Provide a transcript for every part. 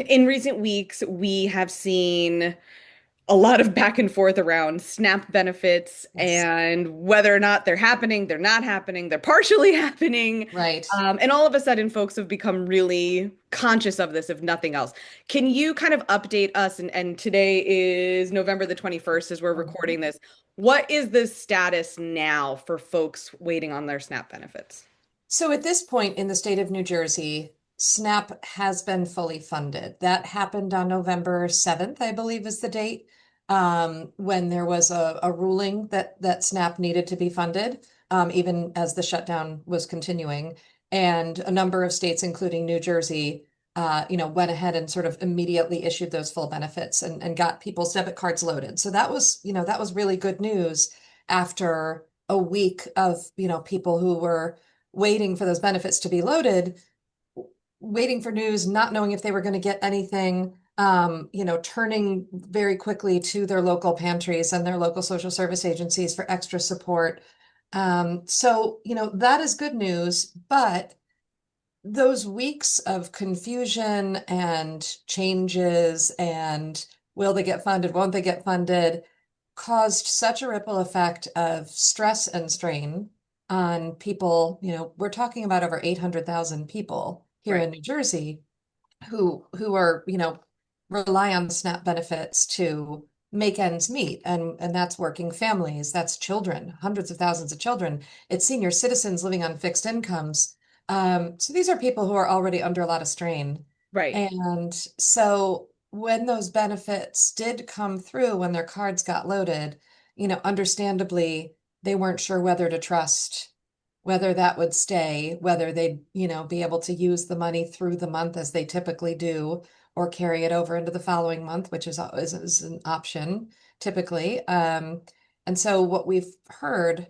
In recent weeks, we have seen a lot of back and forth around SNAP benefits Yes. and whether or not they're happening, they're not happening, they're partially happening. Right. And all of a sudden, folks have become really conscious of this, if nothing else. Can you kind of update us? And today is November the 21st as we're Mhm. recording this. What is the status now for folks waiting on their SNAP benefits? So at this point in the state of New Jersey, SNAP has been fully funded. That happened on November 7th, I believe is the date, when there was a ruling that SNAP needed to be funded, even as the shutdown was continuing. And a number of states, including New Jersey, went ahead and sort of immediately issued those full benefits and got people's debit cards loaded. So that was really good news after a week of, people who were waiting for those benefits to be loaded, waiting for news, not knowing if they were going to get anything, turning very quickly to their local pantries and their local social service agencies for extra support. That is good news, but those weeks of confusion and changes and will they get funded, won't they get funded, caused such a ripple effect of stress and strain on people. We're talking about over 800,000 people here Right. in New Jersey who are, rely on SNAP benefits to make ends meet. And that's working families, that's children, hundreds of thousands of children. It's senior citizens living on fixed incomes. So these are people who are already under a lot of strain. Right. And so when those benefits did come through, when their cards got loaded, understandably, they weren't sure whether to trust, whether that would stay, whether they'd, be able to use the money through the month as they typically do, or carry it over into the following month, which is an option typically. And so what we've heard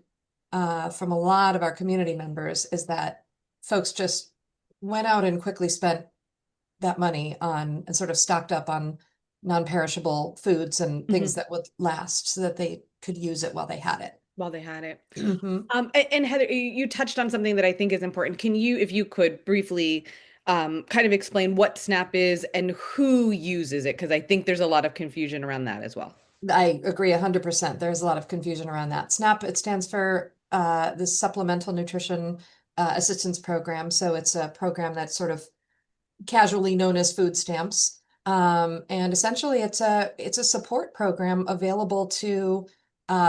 from a lot of our community members is that folks just went out and quickly spent that money on and sort of stocked up on non-perishable foods and things Mhm. that would last so that they could use it while they had it. While they had it. Mhm. And Heather, you touched on something that I think is important. Can you, if you could, briefly kind of explain what SNAP is and who uses it? Because I think there's a lot of confusion around that as well. I agree 100%. There's a lot of confusion around that. SNAP, it stands for the Supplemental Nutrition Assistance Program. So it's a program that's sort of casually known as food stamps. And essentially it's a support program available to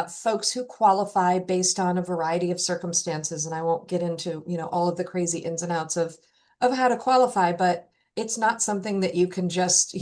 folks who qualify based on a variety of circumstances. And I won't get into, all of the crazy ins and outs of how to qualify, but it's not something that you can just,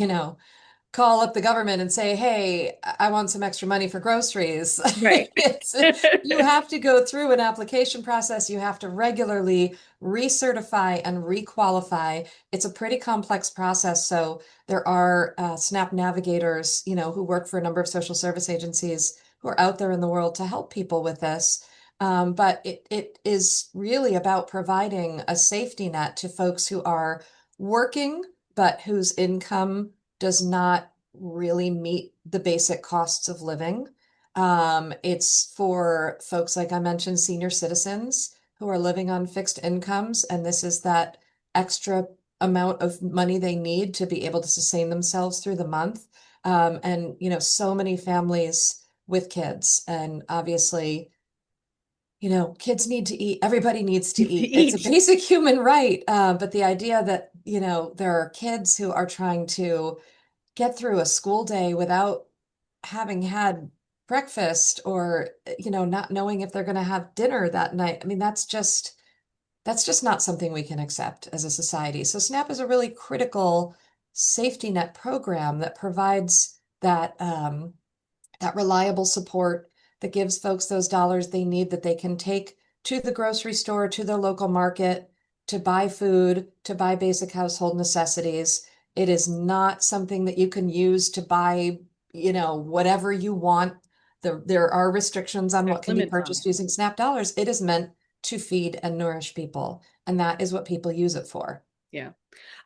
call up the government and say, hey, I want some extra money for groceries. Right. It's, you have to go through an application process. You have to regularly recertify and requalify. It's a pretty complex process. So there are SNAP navigators, who work for a number of social service agencies who are out there in the world to help people with this. But it is really about providing a safety net to folks who are working, but whose income does not really meet the basic costs of living. It's for folks, like I mentioned, senior citizens who are living on fixed incomes, and this is that extra amount of money they need to be able to sustain themselves through the month. And so many families with kids, and obviously, kids need to eat. Everybody needs to To eat. It's a eat. basic human right. But the idea that, there are kids who are trying to get through a school day without having had breakfast or, not knowing if they're going to have dinner that night. I mean, that's just not something we can accept as a society. So SNAP is a really critical safety net program that provides that reliable support that gives folks those dollars they need that they can take to the grocery store, to their local market, to buy food, to buy basic household necessities. It is not something that you can use to buy, whatever you want. There are restrictions on There's what can be limits on purchased it. using SNAP dollars. It is meant to feed and nourish people, and that is what people use it for. Yeah.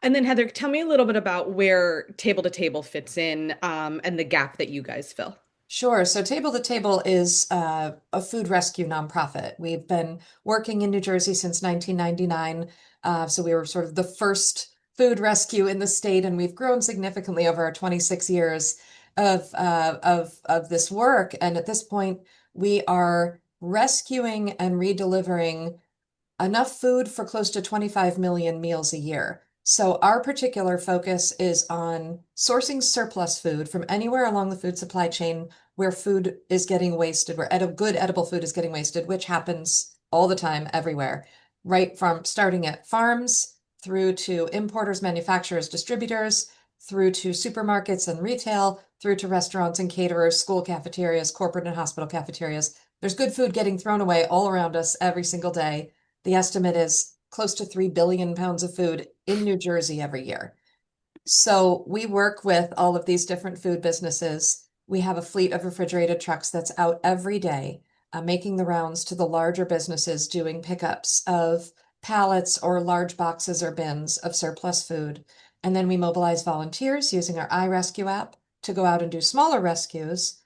And then Heather, tell me a little bit about where Table to Table fits in and the gap that you guys fill. Sure. So Table to Table is a food rescue nonprofit. We've been working in New Jersey since 1999. So we were sort of the first food rescue in the state, and we've grown significantly over our 26 years of this work. And at this point, we are rescuing and redelivering enough food for close to 25 million meals a year. So our particular focus is on sourcing surplus food from anywhere along the food supply chain where food is getting wasted, where good edible food is getting wasted, which happens all the time everywhere, right from starting at farms through to importers, manufacturers, distributors, through to supermarkets and retail, through to restaurants and caterers, school cafeterias, corporate and hospital cafeterias. There's good food getting thrown away all around us every single day. The estimate is close to 3 billion pounds of food in New Jersey every year. So we work with all of these different food businesses. We have a fleet of refrigerated trucks that's out every day, making the rounds to the larger businesses, doing pickups of pallets or large boxes or bins of surplus food. And then we mobilize volunteers using our iRescue app to go out and do smaller rescues.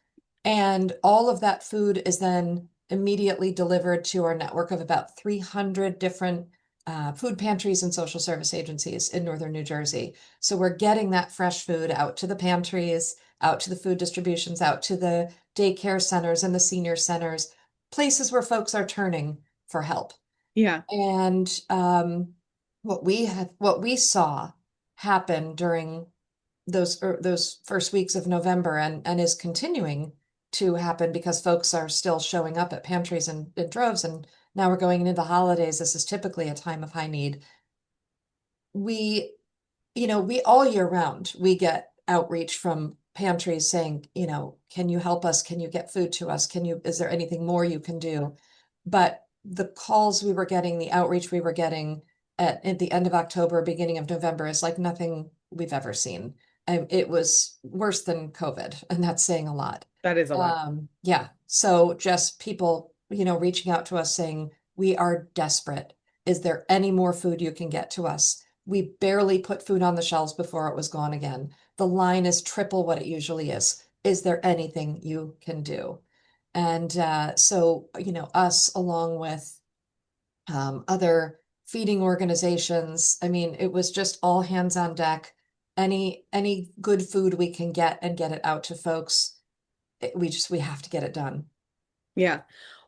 And all of that food is then immediately delivered to our network of about 300 different food pantries and social service agencies in northern New Jersey. So we're getting that fresh food out to the pantries, out to the food distributions, out to the daycare centers and the senior centers, places where folks are turning for help. Yeah. And what we saw happen during those first weeks of November and is continuing to happen because folks are still showing up at pantries in droves, and now we're going into the holidays. This is typically a time of high need. We, we all year round, we get outreach from pantries saying, can you help us? Can you get food to us? Is there anything more you can do? But the calls we were getting, the outreach we were getting at the end of October, beginning of November is like nothing we've ever seen. It was worse than COVID, and that's saying a lot. That is a lot. Yeah. So just people, reaching out to us saying, we are desperate. Is there any more food you can get to us? We barely put food on the shelves before it was gone again. The line is triple what it usually is. Is there anything you can do? And so, us along with other feeding organizations, I mean, it was just all hands on deck. Any good food we can get and get it out to folks, we have to get it done. Yeah.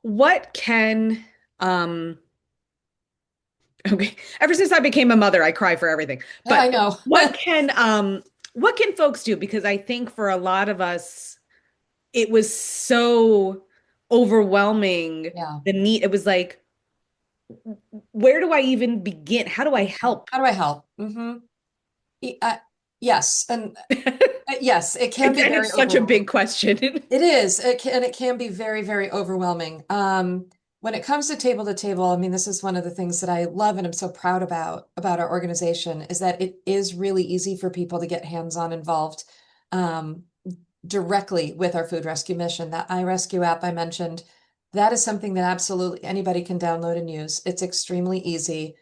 What can okay, ever since I became a mother, I cry for everything. Yeah, I But know. what can folks do? Because I think for a lot of us, it was so overwhelming, Yeah. the need. It was like, where do I even begin? How do I help? How do I help? Yes, and yes, it can be And very it's such a overwhelming. big question. It is. And it can be very, very overwhelming. When it comes to table, I mean, this is one of the things that I love and I'm so proud about our organization is that it is really easy for people to get hands-on involved um, directly with our food rescue mission. That iRescue app I mentioned, that is something that absolutely anybody can download and use. It's extremely easy.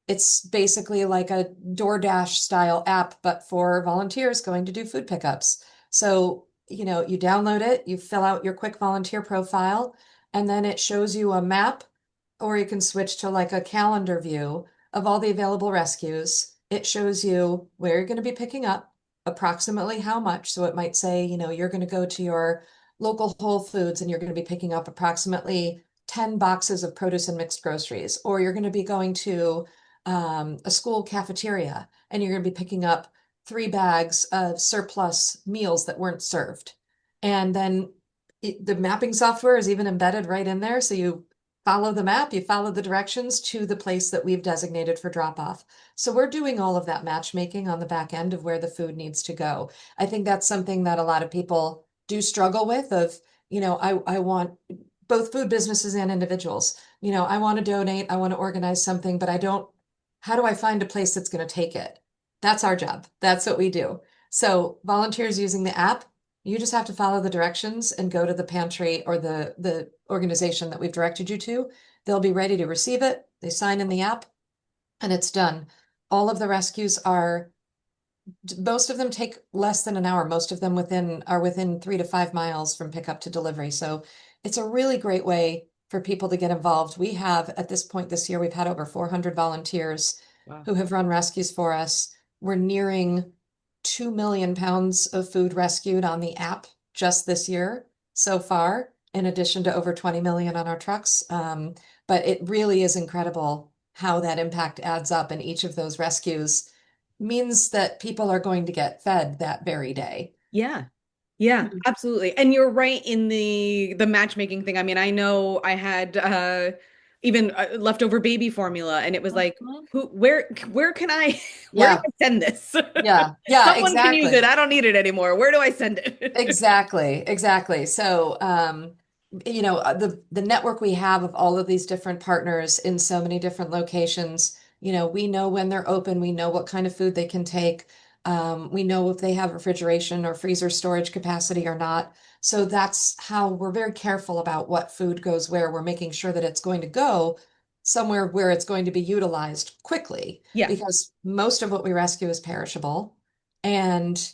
It's basically like a DoorDash style app, but for volunteers going to do food pickups. So, you download it, you fill out your quick volunteer profile, and then it shows you a map, or you can switch to like a calendar view of all the available rescues. It shows you where you're going to be picking up, approximately how much. So it might say, you're going to go to your local Whole Foods and you're going to be picking up approximately 10 boxes of produce and mixed groceries, or you're going to be going to a school cafeteria and you're going to be picking up 3 bags of surplus meals that weren't served. And then the mapping software is even embedded right in there. So you follow the map, you follow the directions to the place that we've designated for drop off. So we're doing all of that matchmaking on the back end of where the food needs to go. I think that's something that a lot of people do struggle with of, I want both food businesses and individuals. I want to donate, I want to organize something, but I don't how do I find a place that's going to take it? That's our job. That's what we do. So volunteers using the app, you just have to follow the directions and go to the pantry or the organization that we've directed you to. They'll be ready to receive it. They sign in the app and it's done. All of the rescues are most of them take less than an hour. Most of them are within 3 to 5 miles from pickup to delivery. So it's a really great way for people to get involved. At this point this year, we've had over 400 volunteers Wow. who have run rescues for us. We're nearing 2 million pounds of food rescued on the app just this year so far, in addition to over 20 million on our trucks. But it really is incredible how that impact adds up, and each of those rescues means that people are going to get fed that very day. Yeah. Yeah, absolutely. And you're right in the matchmaking thing. I mean, I know I had even leftover baby formula and it was like, Mhm. who where can I where do Yeah, I send this? yeah, yeah, Someone can use it. exactly. I don't need it anymore. Where do I send it? Exactly, exactly. So, the network we have of all of these different partners in so many different locations, we know when they're open, we know what kind of food they can take. We know if they have refrigeration or freezer storage capacity or not. So that's how we're very careful about what food goes where. We're making sure that it's going to go somewhere where it's going to be utilized quickly, Yeah. because most of what we rescue is perishable. And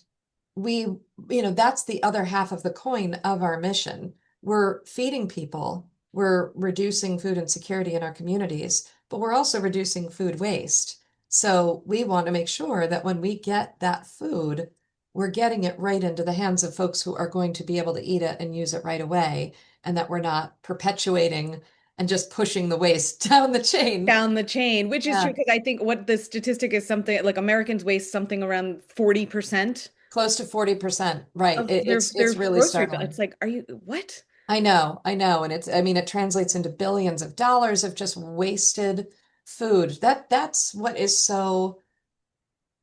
we, that's the other half of the coin of our mission. We're feeding people, we're reducing food insecurity in our communities, but we're also reducing food waste. So we want to make sure that when we get that food, we're getting it right into the hands of folks who are going to be able to eat it and use it right away, and that we're not perpetuating and just pushing the waste down the chain. Down the chain, which is true Yeah, because I think what the statistic is something like Americans waste something around 40% close to 40%. Right. of It, their it's their it's really grocery bill. It's startling. like, are you what? I know. And I mean, it translates into billions of dollars of just wasted food. That's what is so,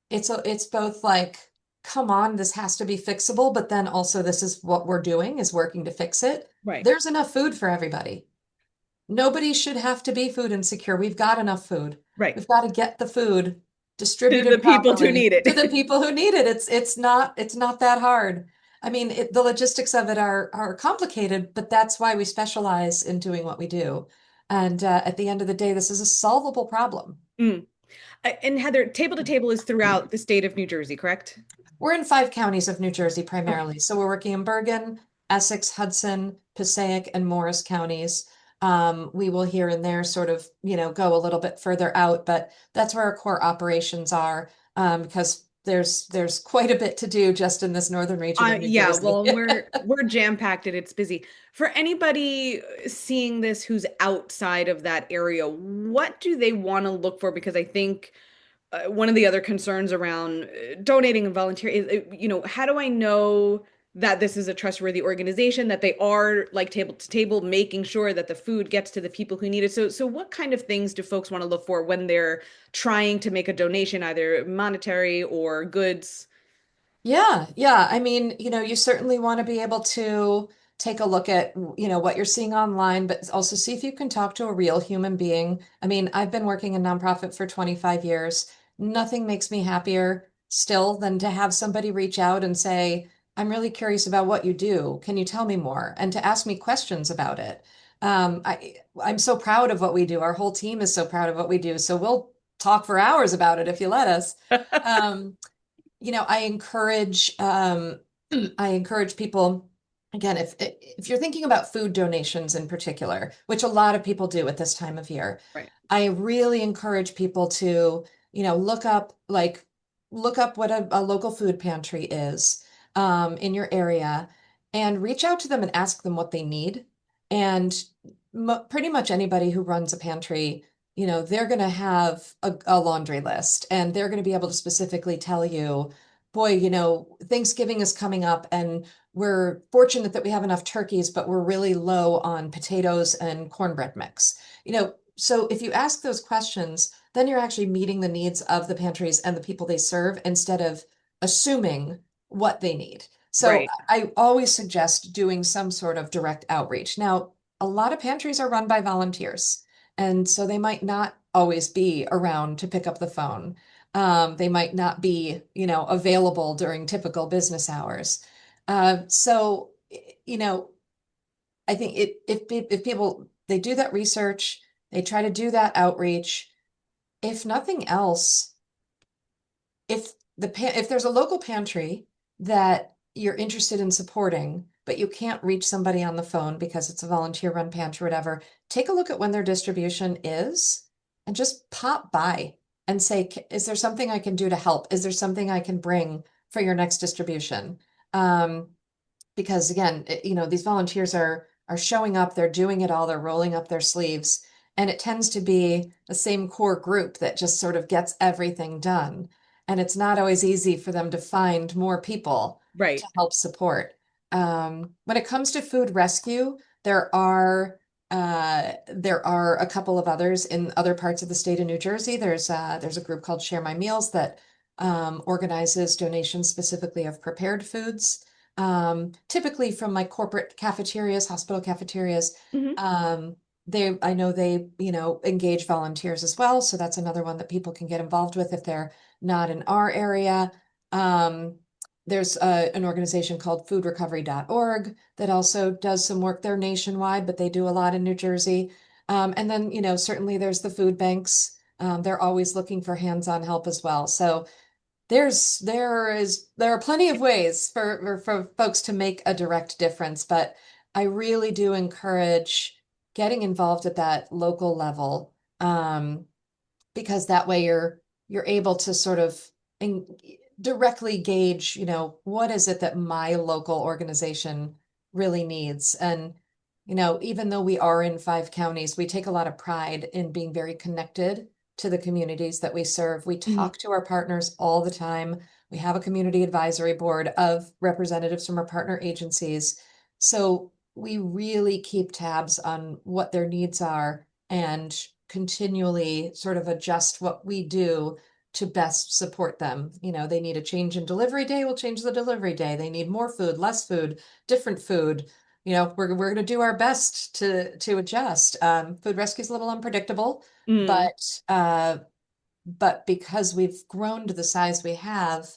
it's both like, come on, this has to be fixable, but then also this is what we're doing, is working to fix it. Right. There's enough food for everybody. Nobody should have to be food insecure. We've got enough food. Right. We've got to get the food To the distributed people who properly need to the it. people who need it. It's not that hard. I mean, the logistics of it are complicated, but that's why we specialize in doing what we do. And at the end of the day, this is a solvable problem. Mm. And Heather, Table to Table is throughout the state of New Jersey, correct? We're in 5 counties of New Jersey Okay. primarily. So we're working in Bergen, Essex, Hudson, Passaic, and Morris counties. We will here and there sort of, go a little bit further out, but that's where our core operations are, because there's quite a bit to do just in this northern region of New Yeah, Jersey. well, we're jam-packed and it's busy. For anybody seeing this who's outside of that area, what do they want to look for? Because I think one of the other concerns around donating and volunteering is, how do I know that this is a trustworthy organization, that they are like table to table, making sure that the food gets to the people who need it? So what kind of things do folks want to look for when they're trying to make a donation, either monetary or goods? Yeah, yeah. I mean, you certainly want to be able to take a look at, what you're seeing online, but also see if you can talk to a real human being. I mean, I've been working in nonprofit for 25 years. Nothing makes me happier still than to have somebody reach out and say, I'm really curious about what you do. Can you tell me more? And to ask me questions about it. I'm so proud of what we do. Our whole team is so proud of what we do. So we'll talk for hours about it if you let us. Um, I encourage I encourage people, again, if you're thinking about food donations in particular, which a lot of people do at this time of year, Right. I really encourage people to, look up what a local food pantry is in your area, and reach out to them and ask them what they need. And pretty much anybody who runs a pantry, they're going to have a laundry list, and they're going to be able to specifically tell you, boy, Thanksgiving is coming up, and we're fortunate that we have enough turkeys, but we're really low on potatoes and cornbread mix. So if you ask those questions, then you're actually meeting the needs of the pantries and the people they serve, instead of assuming what they need. So Right. I always suggest doing some sort of direct outreach. Now, a lot of pantries are run by volunteers, and so they might not always be around to pick up the phone. They might not be, available during typical business hours. So, I think if people, they do that research, they try to do that outreach. If nothing else, if there's a local pantry that you're interested in supporting, but you can't reach somebody on the phone because it's a volunteer run pantry or whatever, take a look at when their distribution is and just pop by. and say, is there something I can do to help? Is there something I can bring for your next distribution? Um, because again, these volunteers are showing up, they're doing it all, they're rolling up their sleeves, and it tends to be the same core group that just sort of gets everything done. And it's not always easy for them to find more people to Right. help support. When it comes to food rescue, there are a couple of others in other parts of the state of New Jersey. There's a group called Share My Meals that organizes donations specifically of prepared foods, typically from like corporate cafeterias, hospital cafeterias. Hmm. Um, I know they, engage volunteers as well. So that's another one that people can get involved with if they're not in our area. Um, there's an organization called foodrecovery.org that also does some work there nationwide, but they do a lot in New Jersey. And then, certainly there's the food banks. They're always looking for hands-on help as well. So there are plenty of ways for folks to make a direct difference, but I really do encourage getting involved at that local level, because that way you're able to sort of in, directly gauge, what is it that my local organization really needs. And even though we are in 5 counties, we take a lot of pride in being very connected to the communities that we serve. We Hmm. talk to our partners all the time. We have a community advisory board of representatives from our partner agencies. So we really keep tabs on what their needs are and continually sort of adjust what we do to best support them. They need a change in delivery day, we'll change the delivery day. They need more food, less food, different food. We're going to do our best to adjust. Food rescue is a little unpredictable, Mm. but because we've grown to the size we have,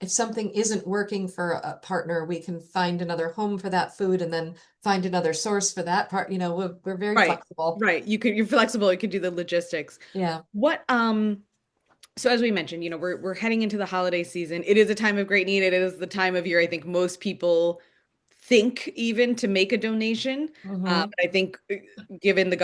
if something isn't working for a partner, we can find another home for that food and then find another source for that part. We're very Right. flexible. Right. You're flexible, you can do the logistics. Yeah. What So as we mentioned, we're heading into the holiday season. It is a time of great need. It is the time of year I think most people think even to make a donation. Hmm. But I think given the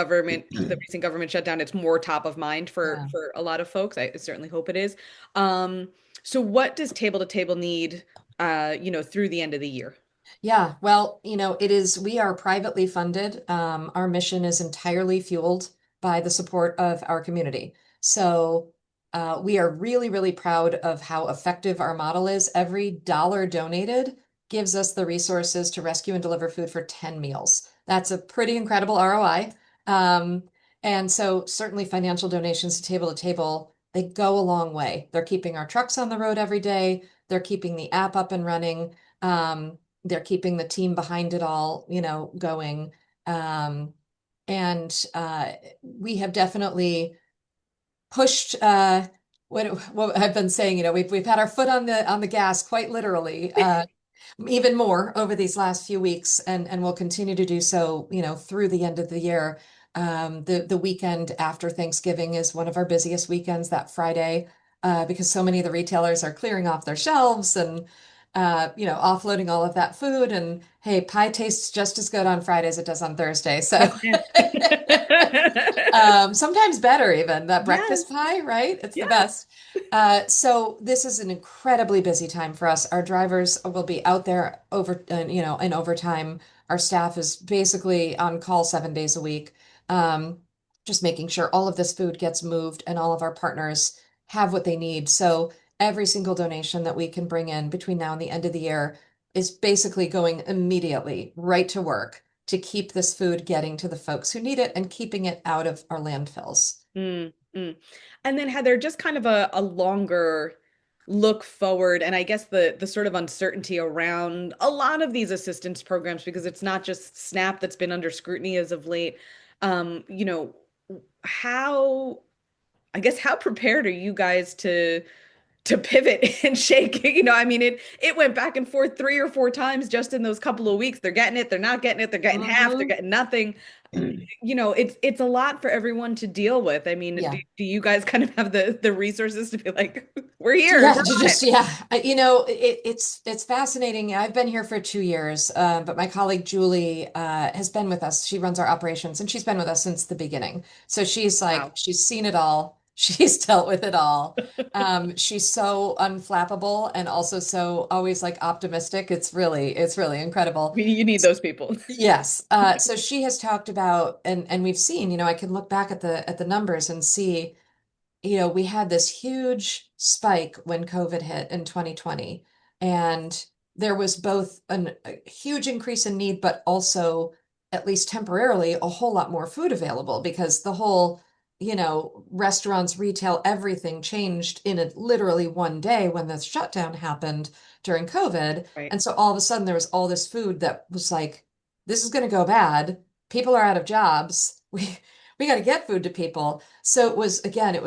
recent government shutdown, it's more top of mind for Yeah. a lot of folks. I certainly hope it is. Um, so what does Table to Table need, through the end of the year? Yeah, well, we are privately funded. Our mission is entirely fueled by the support of our community. So we are really, really proud of how effective our model is. Every dollar donated gives us the resources to rescue and deliver food for 10 meals. That's a pretty incredible ROI. Um, and so certainly financial donations to Table, they go a long way. They're keeping our trucks on the road every day. They're keeping the app up and running. They're keeping the team behind it all, going. Um, and we have definitely pushed what I've been saying, we've had our foot on the gas quite literally, even more over these last few weeks, and we'll continue to do so, through the end of the year. The weekend after Thanksgiving is one of our busiest weekends, that Friday, because so many of the retailers are clearing off their shelves and offloading all of that food. And hey, pie tastes just as good on Friday as it does on Thursday. So Yes, ma'am. sometimes better even. That breakfast Yes. pie, right? It's the Yes. best. So this is an incredibly busy time for us. Our drivers will be out there in overtime. Our staff is basically on call 7 days a week, um, just making sure all of this food gets moved and all of our partners have what they need. So every single donation that we can bring in between now and the end of the year is basically going immediately right to work to keep this food getting to the folks who need it and keeping it out of our landfills. Mm, mm. And then Heather, just kind of a longer look forward, and I guess the sort of uncertainty around a lot of these assistance programs, because it's not just SNAP that's been under scrutiny as of late. Um, you know, how I guess how prepared are you guys to pivot and shake? I mean, it went back and forth 3 or 4 times just in those couple of weeks. They're getting it, they're not getting it, they're getting half, they're Hmm. getting nothing. It's a lot for everyone to deal with. I mean, do, Yeah. do you guys kind of have the resources to be like, we're here, Yeah, we're on it? yeah. It's fascinating. I've been here for 2 years, but my colleague Julie has been with us. She runs our operations, and she's been with us since the beginning. So she's like, Wow. she's seen it all. She's dealt with it all. She's so unflappable and also so always like optimistic. It's really incredible. You need those people. Yes. So she has talked about, and we've seen, I can look back at the numbers and see, we had this huge spike when COVID hit in 2020, and there was both a huge increase in need, but also, at least temporarily, a whole lot more food available because the whole, restaurants, retail, everything changed in literally one day when the shutdown happened during COVID. Right. And so all of a sudden there was all this food that was like, this is going to go bad. People are out of jobs. We got to get food to people. So it was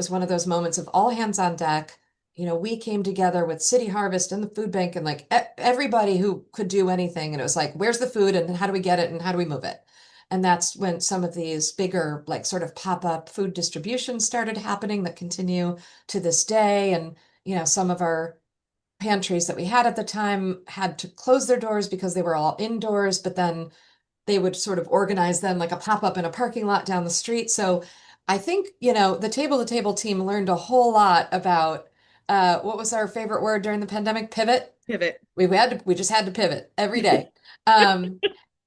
one of those moments of all hands on deck. We came together with City Harvest and the food bank and like everybody who could do anything. And it was like, where's the food and how do we get it and how do we move it? And that's when some of these bigger, like sort of pop-up food distributions started happening that continue to this day. And, some of our pantries that we had at the time had to close their doors because they were all indoors, but then they would sort of organize them like a pop-up in a parking lot down the street. So I think, the table to table team learned a whole lot about what was our favorite word during the pandemic? Pivot. Pivot. We just had to pivot every day. Um,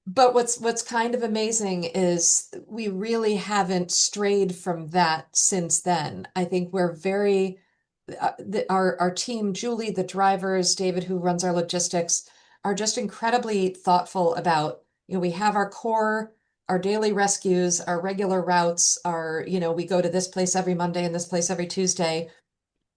but what's kind of amazing is we really haven't strayed from that since then. I think we're very our team, Julie, the drivers, David, who runs our logistics, are just incredibly thoughtful about, we have our core, our daily rescues, our regular routes, we go to this place every Monday and this place every Tuesday,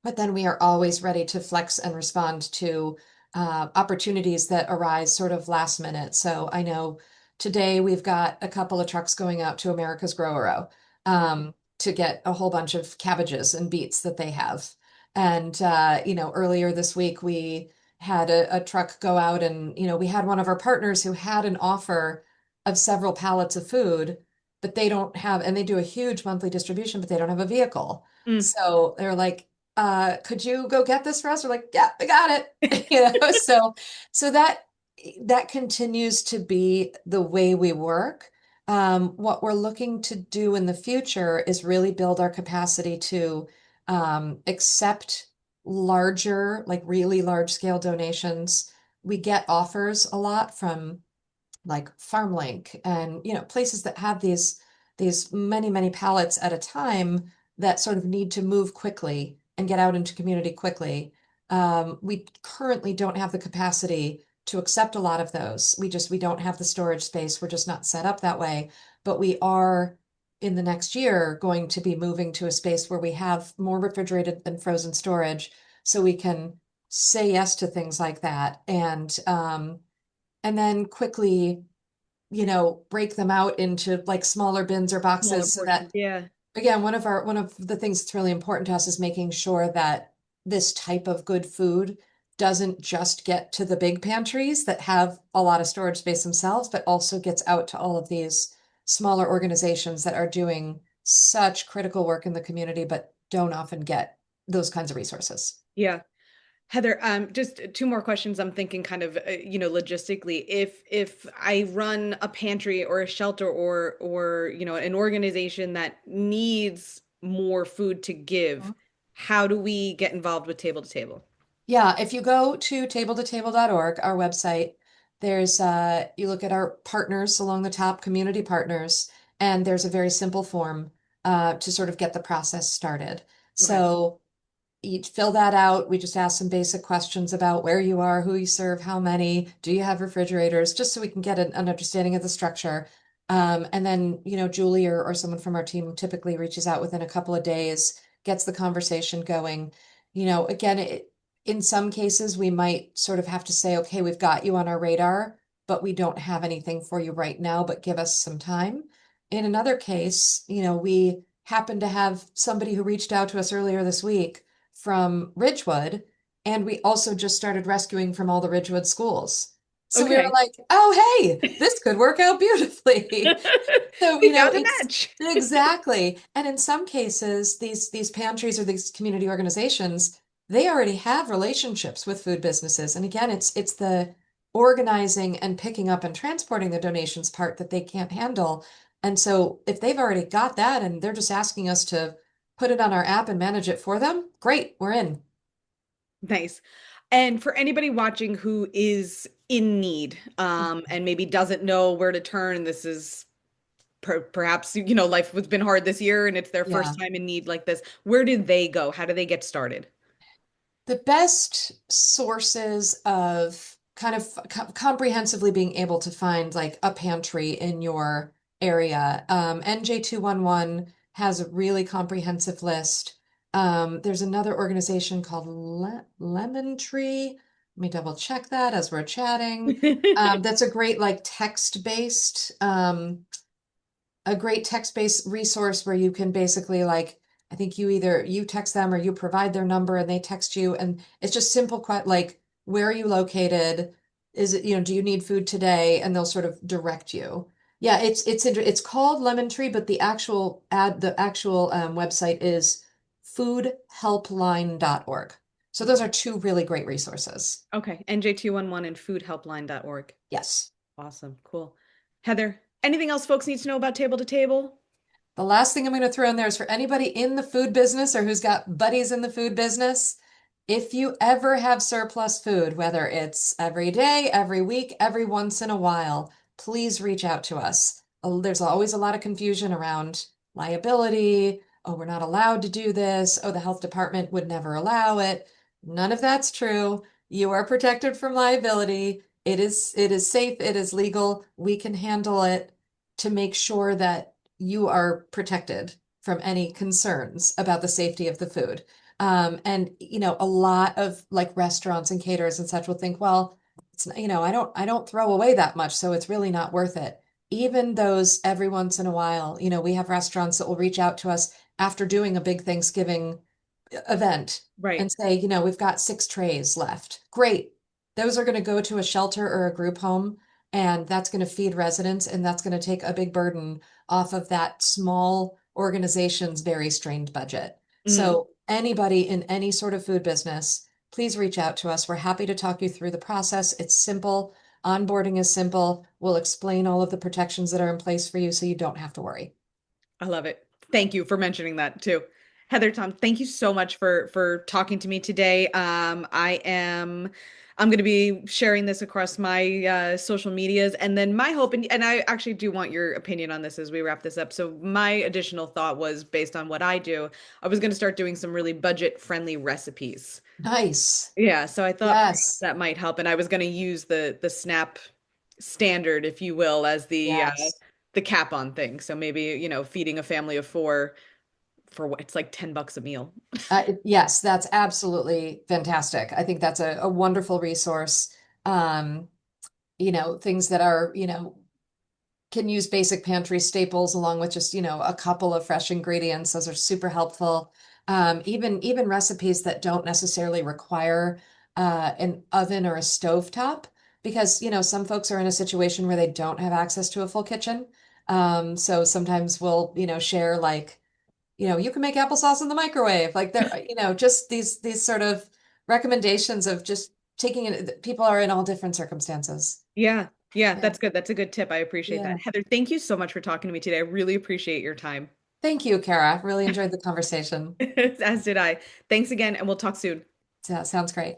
but then we are always ready to flex and respond to opportunities that arise sort of last minute. So I know today we've got a couple of trucks going out to America's Grow-O to get a whole bunch of cabbages and beets that they have. And earlier this week we had a truck go out and we had one of our partners who had an offer of several pallets of food, but they don't have, and they do a huge monthly distribution, but they don't have a vehicle. Mm. So they're like, could you go get this for us? We're like, yeah, I got it. So that continues to be the way we work. What we're looking to do in the future is really build our capacity to accept larger, like really large scale donations. We get offers a lot from like FarmLink and places that have these many pallets at a time that sort of need to move quickly and get out into community quickly. We currently don't have the capacity to accept a lot of those. We don't have the storage space. We're just not set up that way. But we are in the next year going to be moving to a space where we have more refrigerated and frozen storage so we can say yes to things like that and then quickly, break them out into like smaller bins or Smaller boxes so portions. that Yeah. again, one of the things that's really important to us is making sure that this type of good food doesn't just get to the big pantries that have a lot of storage space themselves, but also gets out to all of these smaller organizations that are doing such critical work in the community, but don't often get those kinds of resources. Yeah. Heather, just two more questions. I'm thinking kind of, logistically, if I run a pantry or a shelter or an organization that needs more food to give, how do we get involved with Table to Table? Yeah, if you go to tabletotable.org, our website, there's you look at our partners along the top, community partners, and there's a very simple form to sort of get the process started. Okay. So you fill that out. We just ask some basic questions about where you are, who you serve, how many, do you have refrigerators, just so we can get an understanding of the structure. And then, Julie or someone from our team typically reaches out within a couple of days, gets the conversation going. Again, in some cases, we might sort of have to say, okay, we've got you on our radar, but we don't have anything for you right now, but give us some time. In another case, we happen to have somebody who reached out to us earlier this week from Ridgewood, and we also just started rescuing from all the Ridgewood schools. So we were Okay. like, oh, hey, this could work out beautifully. So, We found a it's match. exactly. And in some cases, these pantries or these community organizations, they already have relationships with food businesses. And again, it's the organizing and picking up and transporting the donations part that they can't handle. And so if they've already got that and they're just asking us to put it on our app and manage it for them, great, we're in. Nice. And for anybody watching who is in need, and maybe doesn't know where to turn, this is perhaps, life has been hard this year and it's their Yeah. first time in need like this. Where do they go? How do they get started? The best sources of kind of comprehensively being able to find like a pantry in your area. NJ211 has a really comprehensive list. There's another organization called Lemon Tree. Let me double check that as we're chatting. That's a great like text-based a great text-based resource where you can basically like I think you text them or you provide their number and they text you and it's just simple like where are you located? Is it, do you need food today? And they'll sort of direct you. Yeah, it's called Lemon Tree, but the actual website is foodhelpline.org. So those are two really great resources. Okay. NJ211 and foodhelpline.org. Yes. Awesome. Cool. Heather, anything else folks need to know about Table to Table? The last thing I'm going to throw in there is for anybody in the food business or who's got buddies in the food business. If you ever have surplus food, whether it's every day, every week, every once in a while, please reach out to us. There's always a lot of confusion around liability. Oh, we're not allowed to do this. Oh, the health department would never allow it. None of that's true. You are protected from liability. It is safe, it is legal. We can handle it to make sure that you are protected from any concerns about the safety of the food. And a lot of like restaurants and caterers and such will think, well, it's I don't throw away that much, so it's really not worth it. Even those every once in a while, we have restaurants that will reach out to us after doing a big Thanksgiving event Right. and say, we've got 6 trays left. Great. Those are going to go to a shelter or a group home, and that's going to feed residents, and that's going to take a big burden off of that small organization's very strained budget. Mm, So anybody in any sort of food business, please reach out to us. We're happy to talk you through the process. It's simple. Onboarding is simple. We'll explain all of the protections that are in place for you so you don't have to worry. I love it. Thank you for mentioning that too. Heather Tom, thank you so much for talking to me today. I'm going to be sharing this across my social medias, and then my hope, and I actually do want your opinion on this as we wrap this up. So my additional thought was based on what I do. I was going to start doing some really budget-friendly recipes. Nice. Yeah, so I thought perhaps Yes. that might help, and I was going to use the SNAP standard, if you will, as Yes. the cap on things. So maybe, feeding a family of four for what it's like $10 a meal. Yes, that's absolutely fantastic. I think that's a wonderful resource. Um, things that are, can use basic pantry staples along with just, a couple of fresh ingredients. Those are super helpful. Even recipes that don't necessarily require an oven or a stove top, because, some folks are in a situation where they don't have access to a full kitchen. So sometimes we'll, share like, you can make applesauce in the microwave. Like there, just these sort of recommendations of just taking it. People are in all different circumstances. Yeah. Yeah, Yeah. that's good. That's a good tip. I appreciate that. Yeah. Heather, thank you so much for talking to me today. I really appreciate your time. Thank you, Kara. Really enjoyed the conversation. As did I. Thanks again, and we'll talk soon. Sounds great.